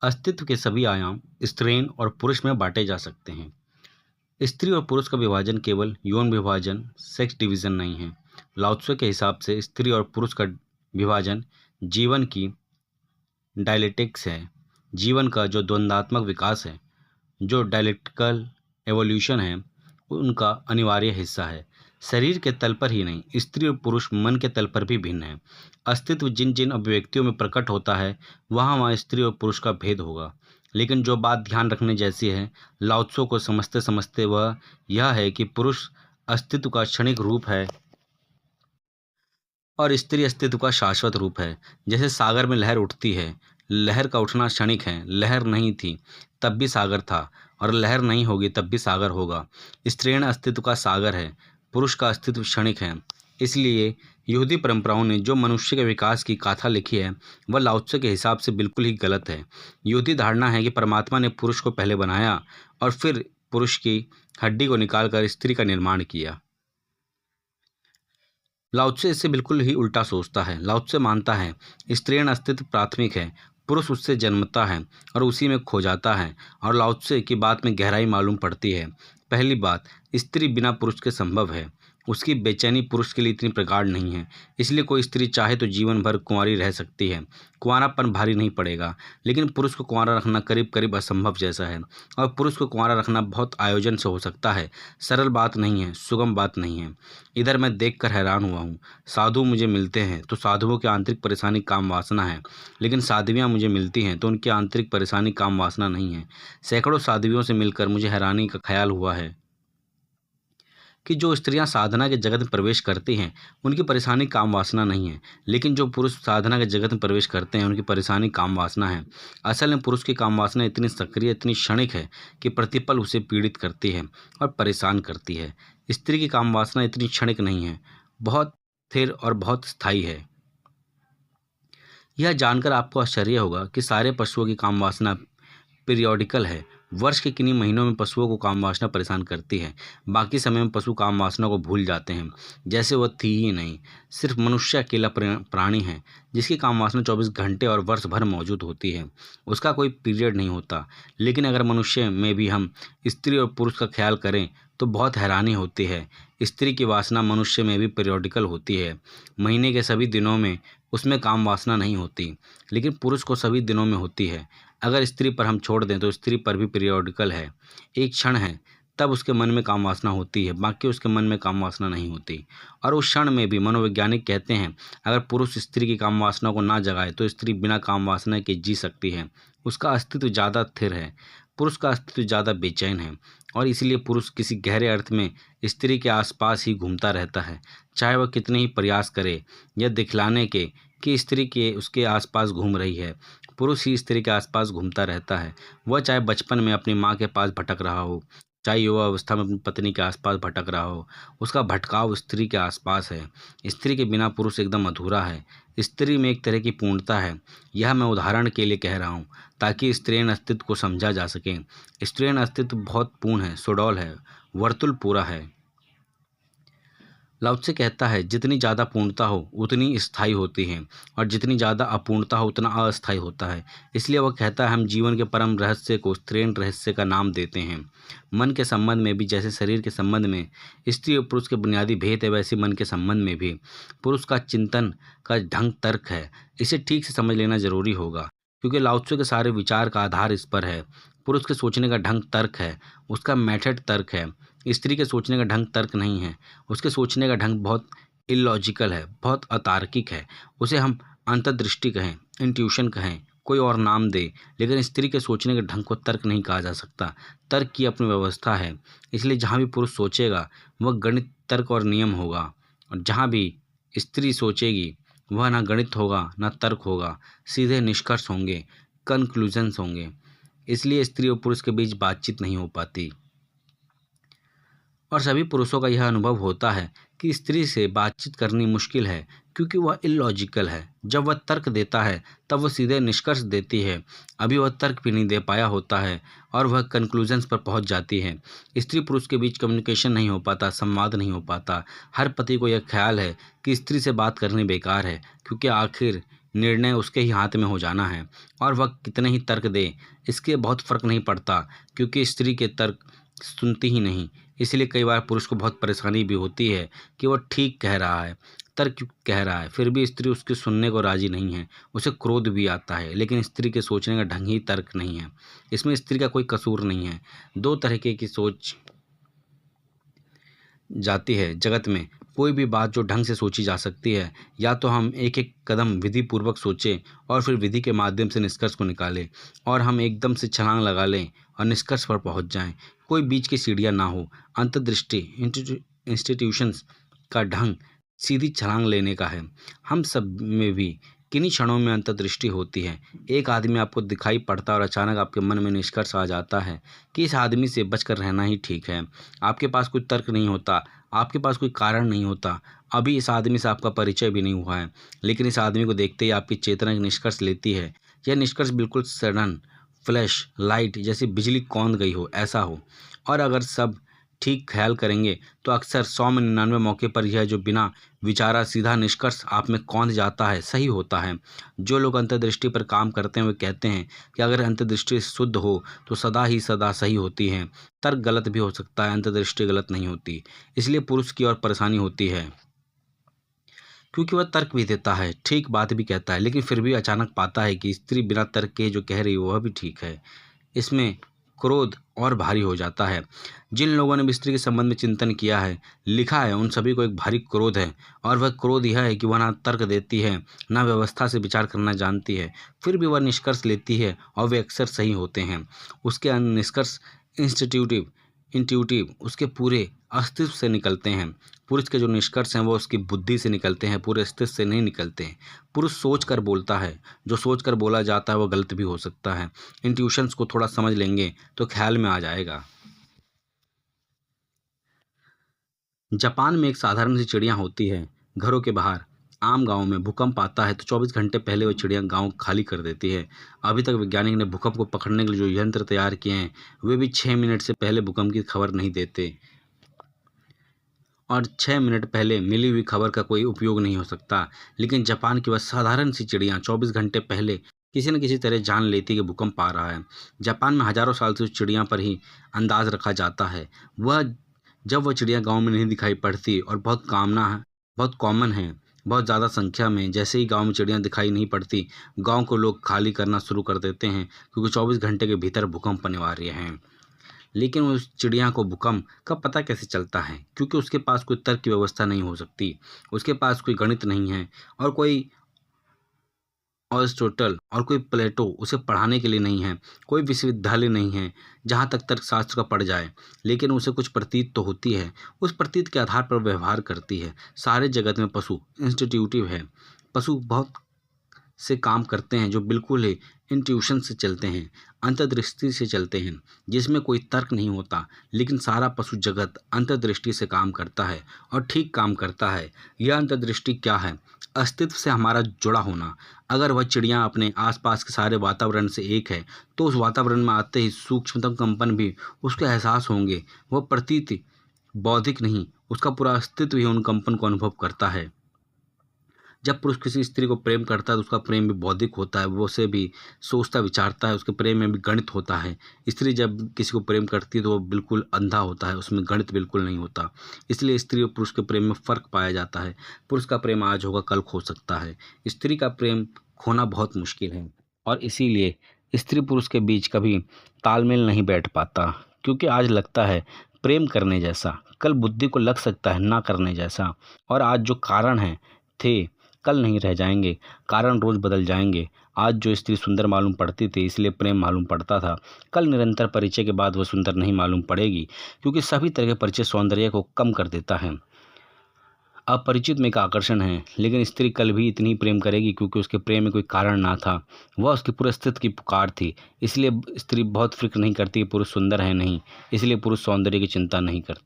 अस्तित्व के सभी आयाम स्त्रीण और पुरुष में बांटे जा सकते हैं। स्त्री और पुरुष का विभाजन केवल यौन विभाजन, सेक्स डिवीजन नहीं है। लाओ त्से के हिसाब से स्त्री और पुरुष का विभाजन जीवन की डायलेक्टिक्स है। जीवन का जो द्वंद्वात्मक विकास है, जो डायलेक्टिकल एवोल्यूशन है, उनका अनिवार्य हिस्सा है। शरीर के तल पर ही नहीं, स्त्री और पुरुष मन के तल पर भी भिन्न है। अस्तित्व जिन जिन अभिव्यक्तियों में प्रकट होता है, वहाँ वहाँ स्त्री और पुरुष का भेद होगा। लेकिन जो बात ध्यान रखने जैसी है, लाओ त्से को समझते समझते, वह यह है कि पुरुष अस्तित्व का क्षणिक रूप है और स्त्री अस्तित्व का शाश्वत रूप है। जैसे सागर में लहर उठती है, लहर का उठना क्षणिक है। लहर नहीं थी तब भी सागर था, और लहर नहीं होगी तब भी सागर होगा। स्त्रीण अस्तित्व का सागर है, पुरुष का अस्तित्व क्षणिक है। इसलिए यहूदी परंपराओं ने जो मनुष्य के विकास की गाथा लिखी है, वह लाओ त्से के हिसाब से बिल्कुल ही गलत है। यहूदी धारणा है कि परमात्मा ने पुरुष को पहले बनाया और फिर पुरुष की हड्डी को निकालकर स्त्री का निर्माण किया। लाओ त्से इससे बिल्कुल ही उल्टा सोचता है। लाओ त्से मानता है स्त्रीण अस्तित्व प्राथमिक है, पुरुष उससे जन्मता है और उसी में खो जाता है। और लाओ त्से की बात में गहराई मालूम पड़ती है। पहली बात, स्त्री बिना पुरुष के संभव है। उसकी बेचैनी पुरुष के लिए इतनी प्रगाढ़ नहीं है। इसलिए कोई स्त्री चाहे तो जीवन भर कुंवारी रह सकती है, कुंवारापन भारी नहीं पड़ेगा। लेकिन पुरुष को कुंवारा रखना करीब करीब असंभव जैसा है। और पुरुष को कुंवारा रखना बहुत आयोजन से हो सकता है। सरल बात नहीं है, सुगम बात नहीं है। इधर मैं देखकर हैरान हुआ हूँ। साधु मुझे मिलते हैं तो साधुओं की आंतरिक परेशानी काम वासना है, लेकिन साध्वियाँ मुझे मिलती हैं तो उनकी आंतरिक परेशानी काम वासना नहीं है। सैकड़ों साध्वियों से मिलकर मुझे हैरानी का ख्याल हुआ है कि जो स्त्रियां साधना के जगत में प्रवेश करती हैं, उनकी परेशानी काम वासना नहीं है। लेकिन जो पुरुष साधना के जगत में प्रवेश करते हैं, उनकी परेशानी काम वासना है। असल में पुरुष की काम वासना इतनी सक्रिय, इतनी क्षणिक है कि प्रतिपल उसे पीड़ित करती है और परेशान करती है। स्त्री की काम वासना इतनी क्षणिक नहीं है, बहुत स्थिर और बहुत स्थायी है। यह जानकर आपको आश्चर्य होगा कि सारे पशुओं की काम वासना पीरियोडिकल है। वर्ष के किन्हीं महीनों में पशुओं को काम वासना परेशान करती है। बाकी समय में पशु काम वासना को भूल जाते हैं, जैसे वह थी ही नहीं। सिर्फ मनुष्य अकेला प्राणी है जिसकी काम वासना 24 घंटे और वर्ष भर मौजूद होती है। उसका कोई पीरियड नहीं होता। लेकिन अगर मनुष्य में भी हम स्त्री और पुरुष का ख्याल करें तो बहुत हैरानी होती है। स्त्री की वासना मनुष्य में भी पीरियोडिकल होती है। महीने के सभी दिनों में उसमें काम वासना नहीं होती, लेकिन पुरुष को सभी दिनों में होती है। अगर स्त्री पर हम छोड़ दें तो स्त्री पर भी पीरियोडिकल है। एक क्षण है तब उसके मन में काम वासना होती है, बाकी उसके मन में काम वासना नहीं होती। और उस क्षण में भी मनोवैज्ञानिक कहते हैं, अगर पुरुष स्त्री की काम वासना को ना जगाए तो स्त्री बिना काम वासना के जी सकती है। उसका अस्तित्व ज़्यादा स्थिर है, पुरुष का अस्तित्व ज़्यादा बेचैन है। और इसलिए पुरुष किसी गहरे अर्थ में स्त्री के आसपास ही घूमता रहता है, चाहे वह कितने ही प्रयास करे यह दिखलाने के कि स्त्री के उसके आसपास घूम रही है। पुरुष ही स्त्री के आसपास घूमता रहता है। वह चाहे बचपन में अपनी माँ के पास भटक रहा हो, चाहे युवा अवस्था में अपनी पत्नी के आसपास भटक रहा हो, उसका भटकाव स्त्री के आसपास है। स्त्री के बिना पुरुष एकदम अधूरा है। स्त्री में एक तरह की पूर्णता है। यह मैं उदाहरण के लिए कह रहा हूँ ताकि स्त्रीण अस्तित्व को समझा जा सके। स्त्रीण अस्तित्व बहुत पूर्ण है, सुडौल है, वर्तुल पूरा है। लाओ त्से कहता है जितनी ज़्यादा पूर्णता हो उतनी स्थायी होती है, और जितनी ज़्यादा अपूर्णता हो उतना अस्थायी होता है। इसलिए वह कहता है हम जीवन के परम रहस्य को स्त्रीण रहस्य का नाम देते हैं। मन के संबंध में भी जैसे शरीर के संबंध में स्त्री और पुरुष के बुनियादी भेद है, वैसे मन के संबंध में भी पुरुष का चिंतन का ढंग तर्क है। इसे ठीक से समझ लेना जरूरी होगा, क्योंकि लाओ त्से के सारे विचार का आधार इस पर है। पुरुष के सोचने का ढंग तर्क है, उसका मेथड तर्क है। स्त्री के सोचने का ढंग तर्क नहीं है, उसके सोचने का ढंग बहुत इलॉजिकल है, बहुत अतार्किक है। उसे हम अंतर्दृष्टि कहें, इंट्यूशन कहें, कोई और नाम दे, लेकिन स्त्री के सोचने के ढंग को तर्क नहीं कहा जा सकता। तर्क की अपनी व्यवस्था है। इसलिए जहाँ भी पुरुष सोचेगा वह गणित, तर्क और नियम होगा, और जहाँ भी स्त्री सोचेगी वह ना गणित होगा ना तर्क होगा, सीधे निष्कर्ष होंगे, कंक्लूजन्स होंगे। इसलिए स्त्री और पुरुष के बीच बातचीत नहीं हो पाती। और सभी पुरुषों का यह अनुभव होता है कि स्त्री से बातचीत करनी मुश्किल है, क्योंकि वह इलॉजिकल है। जब वह तर्क देता है तब वह सीधे निष्कर्ष देती है। अभी वह तर्क भी नहीं दे पाया होता है और वह कंक्लूजन्स पर पहुंच जाती है। स्त्री पुरुष के बीच कम्युनिकेशन नहीं हो पाता, संवाद नहीं हो पाता। हर पति को यह ख्याल है कि स्त्री से बात करनी बेकार है, क्योंकि आखिर निर्णय उसके ही हाथ में हो जाना है और वह कितने ही तर्क दे इसके बहुत फर्क नहीं पड़ता, क्योंकि स्त्री के तर्क सुनती ही नहीं। इसलिए कई बार पुरुष को बहुत परेशानी भी होती है कि वह ठीक कह रहा है, तर्क कह रहा है, फिर भी स्त्री उसके सुनने को राजी नहीं है। उसे क्रोध भी आता है, लेकिन स्त्री के सोचने का ढंग ही तर्क नहीं है। इसमें स्त्री का कोई कसूर नहीं है। दो तरीके की सोच जाती है जगत में। कोई भी बात जो ढंग से सोची जा सकती है, या तो हम एक एक कदम विधि पूर्वक सोचें और फिर विधि के माध्यम से निष्कर्ष को निकालें, और हम एकदम से छलांग लगा लें और निष्कर्ष पर पहुंच जाएं। कोई बीच की सीढ़ियां ना हो। अंतर्दृष्टि इंस्टीट्यूशंस का ढंग सीधी छलांग लेने का है। हम सब में भी किन्हीं क्षणों में अंतर्दृष्टि होती है। एक आदमी आपको दिखाई पड़ता और अचानक आपके मन में निष्कर्ष आ जाता है कि इस आदमी से बचकर रहना ही ठीक है। आपके पास कोई तर्क नहीं होता, आपके पास कोई कारण नहीं होता, अभी इस आदमी से आपका परिचय भी नहीं हुआ है, लेकिन इस आदमी को देखते ही आपकी चेतना एक निष्कर्ष लेती है। यह निष्कर्ष बिल्कुल सडन फ्लैश लाइट जैसी बिजली कौंध गई हो ऐसा हो। और अगर सब ठीक ख्याल करेंगे तो अक्सर 100 में 99 मौके पर यह जो बिना विचारा सीधा निष्कर्ष आप में कौंध जाता है सही होता है। जो लोग अंतर्दृष्टि पर काम करते हैं वे कहते हैं कि अगर अंतर्दृष्टि शुद्ध हो तो सदा ही सदा सही होती है। तर्क गलत भी हो सकता है, अंतर्दृष्टि गलत नहीं होती। इसलिए पुरुष की और परेशानी होती है, क्योंकि वह तर्क भी देता है, ठीक बात भी कहता है, लेकिन फिर भी अचानक पाता है कि स्त्री बिना तर्क के जो कह रही है वह भी ठीक है। इसमें क्रोध और भारी हो जाता है। जिन लोगों ने भी स्त्री के संबंध में चिंतन किया है, लिखा है, उन सभी को एक भारी क्रोध है, और वह क्रोध यह है कि वह ना तर्क देती है, ना व्यवस्था से विचार करना जानती है, फिर भी वह निष्कर्ष लेती है और वे अक्सर सही होते हैं। उसके निष्कर्ष इंट्यूटिव उसके पूरे अस्तित्व से निकलते हैं। पुरुष के जो निष्कर्ष हैं वो उसकी बुद्धि से निकलते हैं, पूरे अस्तित्व से नहीं निकलते हैं। पुरुष सोच कर बोलता है, जो सोच कर बोला जाता है वो गलत भी हो सकता है। इंट्यूशंस को थोड़ा समझ लेंगे तो ख्याल में आ जाएगा। जापान में एक साधारण सी चिड़िया होती है। घरों के बाहर आम गांव में भूकंप आता है तो 24 घंटे पहले वो चिड़िया गांव खाली कर देती है। अभी तक वैज्ञानिक ने भूकंप को पकड़ने के लिए जो यंत्र तैयार किए हैं वे भी 6 मिनट से पहले भूकंप की खबर नहीं देते, और 6 मिनट पहले मिली हुई खबर का कोई उपयोग नहीं हो सकता। लेकिन जापान की वह साधारण सी चिड़िया 24 घंटे पहले किसी न किसी तरह जान लेती कि भूकंप आ रहा है। जापान में हजारों साल से उस चिड़िया पर ही अंदाज रखा जाता है। जब वह चिड़िया गांव में नहीं दिखाई पड़ती और बहुत कॉमन है, बहुत ज़्यादा संख्या में, जैसे ही गांव में चिड़ियाँ दिखाई नहीं पड़ती, गांव को लोग खाली करना शुरू कर देते हैं, क्योंकि 24 घंटे के भीतर भूकंप अनिवार्य है। लेकिन उस चिड़िया को भूकंप का पता कैसे चलता है? क्योंकि उसके पास कोई तर्क की व्यवस्था नहीं हो सकती, उसके पास कोई गणित नहीं है, और कोई अरिस्टोटल और कोई प्लेटो उसे पढ़ाने के लिए नहीं है, कोई विश्वविद्यालय नहीं है जहाँ तक तर्कशास्त्र का पढ़ जाए। लेकिन उसे कुछ प्रतीत तो होती है, उस प्रतीत के आधार पर व्यवहार करती है। सारे जगत में पशु इंस्टीट्यूटिव है। पशु बहुत से काम करते हैं जो बिल्कुल ही इंट्यूशन से चलते हैं, अंतर्दृष्टि से चलते हैं, जिसमें कोई तर्क नहीं होता। लेकिन सारा पशु जगत अंतर्दृष्टि से काम करता है और ठीक काम करता है। यह अंतर्दृष्टि क्या है? अस्तित्व से हमारा जुड़ा होना। अगर वह चिड़िया अपने आसपास के सारे वातावरण से एक है तो उस वातावरण में आते ही सूक्ष्मतम कंपन भी उसके एहसास होंगे। वह प्रतीत बौद्धिक नहीं, उसका पूरा अस्तित्व ही उन कंपन को अनुभव करता है। जब पुरुष किसी स्त्री को प्रेम करता है तो उसका प्रेम भी बौद्धिक होता है, वो उसे भी सोचता विचारता है, उसके प्रेम में भी गणित होता है। स्त्री जब किसी को प्रेम करती है तो वो बिल्कुल अंधा होता है, उसमें गणित बिल्कुल नहीं होता। इसलिए स्त्री और पुरुष के प्रेम में फ़र्क पाया जाता है। पुरुष का प्रेम आज होगा कल खो सकता है, स्त्री का प्रेम खोना बहुत मुश्किल है, और इसीलिए स्त्री पुरुष के बीच कभी तालमेल नहीं बैठ पाता, क्योंकि आज लगता है प्रेम करने जैसा, कल बुद्धि को लग सकता है ना करने जैसा। और आज जो कारण हैं थे कल नहीं रह जाएंगे, कारण रोज बदल जाएंगे। आज जो स्त्री सुंदर मालूम पड़ती थी इसलिए प्रेम मालूम पड़ता था, कल निरंतर परिचय के बाद वह सुंदर नहीं मालूम पड़ेगी, क्योंकि सभी तरह के परिचय सौंदर्य को कम कर देता है। अपरिचित में एक आकर्षण है, लेकिन स्त्री कल भी इतनी प्रेम करेगी क्योंकि उसके प्रेम में कोई कारण ना था, वह उसके पूरे अस्तित्व की पुकार थी। इसलिए स्त्री बहुत फिक्र नहीं करती कि पुरुष सुंदर है नहीं, इसलिए पुरुष सौंदर्य की चिंता नहीं करता।